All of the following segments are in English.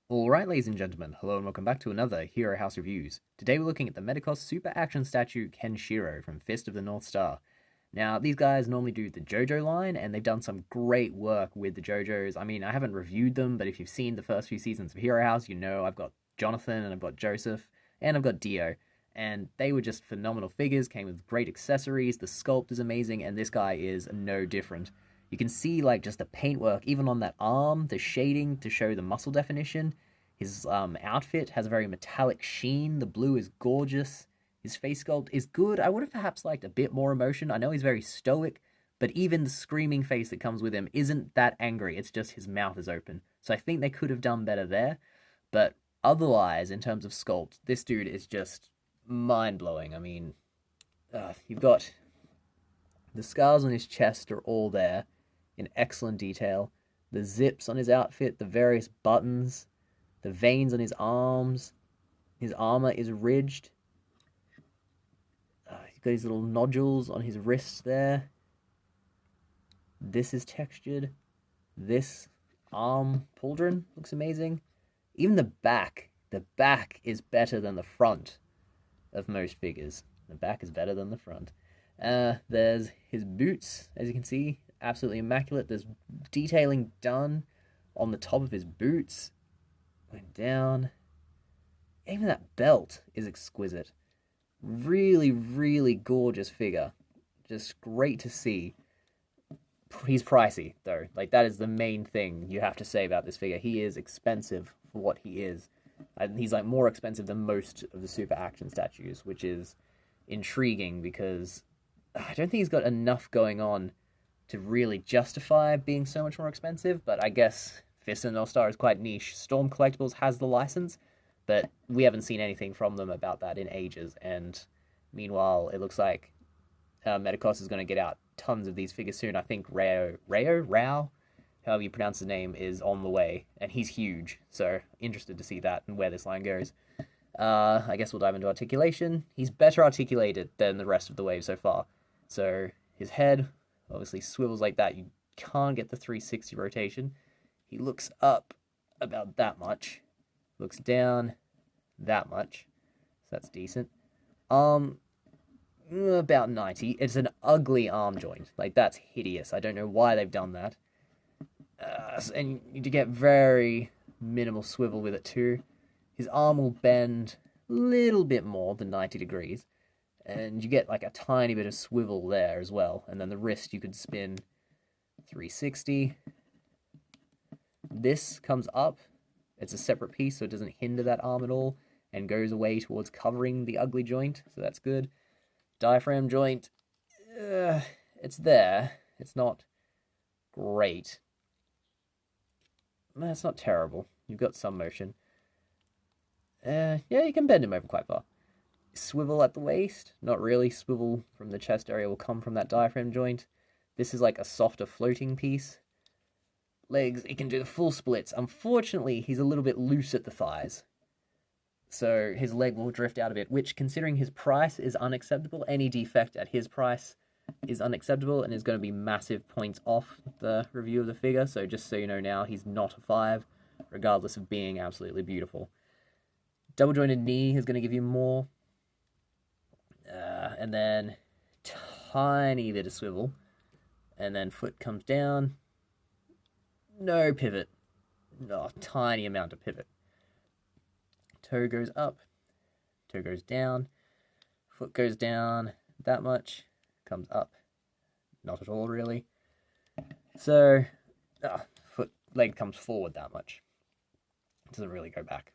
Alright, ladies and gentlemen, hello and welcome back to another Hero House Reviews. Today we're looking at the Medicos Super Action Statue Kenshiro from Fist of the North Star. Now, these guys normally do the JoJo line, and they've done some great work with the JoJos. I mean, I haven't reviewed them, but if you've seen the first few seasons of Hero House, you know I've got Jonathan, and I've got Joseph, and I've got Dio. And they were just phenomenal figures, came with great accessories, the sculpt is amazing, and this guy is no different. You can see, like, just the paintwork, even on that arm, the shading to show the muscle definition. His outfit has a very metallic sheen. The blue is gorgeous. His face sculpt is good. I would have perhaps liked a bit more emotion. I know he's very stoic, but even the screaming face that comes with him isn't that angry. It's just his mouth is open. So I think they could have done better there. But otherwise, in terms of sculpt, this dude is just mind-blowing. I mean, you've got the scars on his chest are all there in excellent detail. The zips on his outfit, the various buttons, the veins on his arms, his armor is ridged. He's got these little nodules on his wrists there. This is textured. This arm pauldron looks amazing. Even the back is better than the front of most figures. The back is better than the front. There's his boots, as you can see, absolutely immaculate. There's detailing done on the top of his boots. Going down. Even that belt is exquisite. Really, really gorgeous figure. Just great to see. He's pricey, though. Like, that is the main thing you have to say about this figure. He is expensive for what he is. And he's, like, more expensive than most of the super action statues, which is intriguing because I don't think he's got enough going on to really justify being so much more expensive, but I guess Fist of the North Star is quite niche. Storm Collectibles has the license, but we haven't seen anything from them about that in ages, and meanwhile, it looks like Medicos is going to get out tons of these figures soon. I think Rao, however you pronounce his name, is on the way, and he's huge, so interested to see that and where this line goes. I guess we'll dive into Articulation. He's better articulated than the rest of the wave so far. So his head obviously swivels like that. You can't get the 360 rotation. He looks up about that much. Looks down that much. So that's decent. About 90. It's an ugly arm joint. Like, that's hideous. I don't know why they've done that. And you get very minimal swivel with it too. His arm will bend a little bit more than 90 degrees. And you get like a tiny bit of swivel there as well. And then the wrist you could spin 360. This comes up. It's a separate piece, so it doesn't hinder that arm at all. And goes away towards covering the ugly joint. So that's good. Diaphragm joint. It's there. It's not great. It's not terrible. You've got some motion. Yeah, you can bend him over quite far. Swivel at the waist. Not really. Swivel from the chest area will come from that diaphragm joint. This is like a softer floating piece. Legs, he can do the full splits. Unfortunately, he's a little bit loose at the thighs. So his leg will drift out a bit, which, considering his price, is unacceptable. Any defect at his price is unacceptable and is going to be massive points off the review of the figure. So just so you know now, he's not a 5, regardless of being absolutely beautiful. Double jointed knee is going to give you more. And then tiny bit of swivel. And then foot comes down. No pivot. No, tiny amount of pivot. Toe goes up. Toe goes down. Foot goes down that much. Comes up. Not at all, really. So, leg comes forward that much. Doesn't really go back.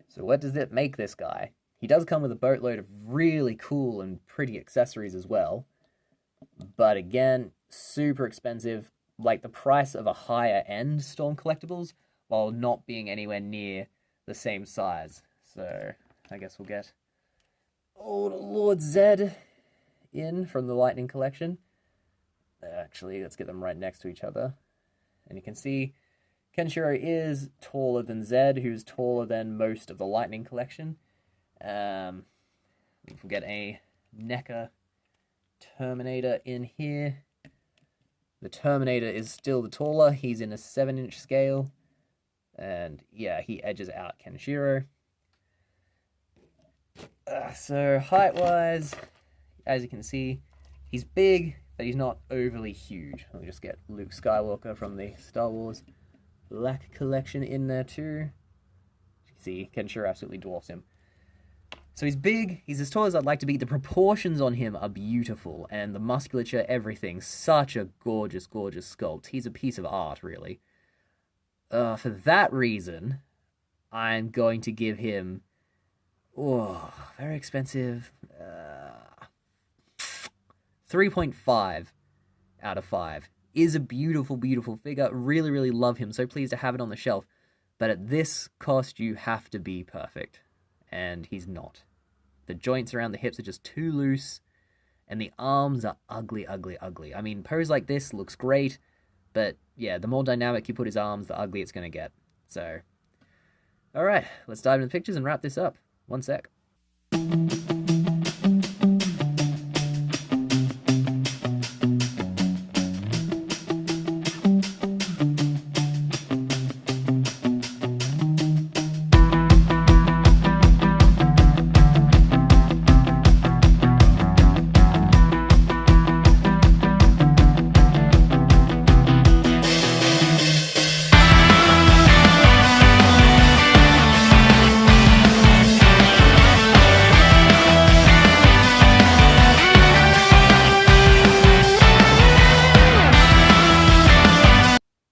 So what does it make this guy? He does come with a boatload of really cool and pretty accessories as well. But again, super expensive. Like the price of a higher end Storm Collectibles, while not being anywhere near the same size. So I guess we'll get old Lord Zed in from the Lightning Collection. Actually, let's get them right next to each other. And you can see Kenshiro is taller than Zed, who's taller than most of the Lightning Collection. We'll get a NECA Terminator in here. The Terminator is still the taller. He's in a 7-inch scale. And yeah, he edges out Kenshiro. So height-wise, as you can see, he's big, but he's not overly huge. Let me just get Luke Skywalker from the Star Wars Black Collection in there too. You can see Kenshiro absolutely dwarfs him. So he's big, he's as tall as I'd like to be. The proportions on him are beautiful, and the musculature, everything. Such a gorgeous, gorgeous sculpt. He's a piece of art, really. For that reason, I'm going to give him... Oh, very expensive. 3.5 out of 5. Is a beautiful, beautiful figure. Really, really love him. So pleased to have it on the shelf. But at this cost, you have to be perfect. And he's not. The joints around the hips are just too loose. And the arms are ugly, ugly, ugly. I mean, pose like this looks great. But yeah, the more dynamic you put his arms, the uglier it's going to get. So, alright, let's dive into the pictures and wrap this up. One sec.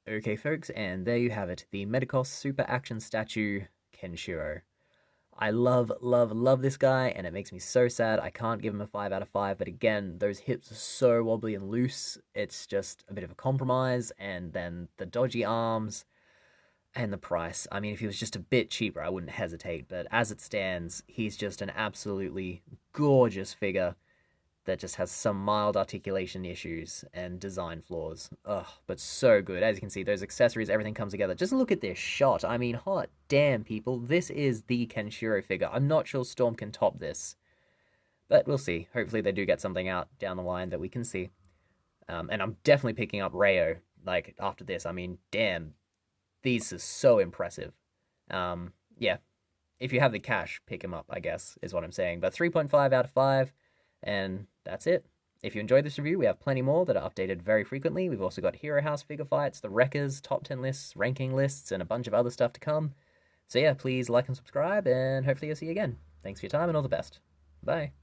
Okay, folks, and there you have it, the Medicos Super Action Statue Kenshiro. I love, love, love this guy, and it makes me so sad. I can't give him a 5 out of 5, but again, those hips are so wobbly and loose. It's just a bit of a compromise, and then the dodgy arms and the price. I mean, if he was just a bit cheaper, I wouldn't hesitate, but as it stands, he's just an absolutely gorgeous figure that just has some mild articulation issues and design flaws. Ugh, but so good. As you can see, those accessories, everything comes together. Just look at this shot. I mean, hot damn, people. This is the Kenshiro figure. I'm not sure Storm can top this, but we'll see. Hopefully they do get something out down the line that we can see. And I'm definitely picking up Rayo, like, after this. I mean, damn, these are so impressive. Yeah, if you have the cash, pick him up, I guess, is what I'm saying. But 3.5 out of 5. And that's it. If you enjoyed this review, we have plenty more that are updated very frequently. We've also got Hero House figure fights, the Wreckers, top 10 lists, ranking lists, and a bunch of other stuff to come. So yeah, please like and subscribe, and hopefully I'll see you again. Thanks for your time, and all the best. Bye.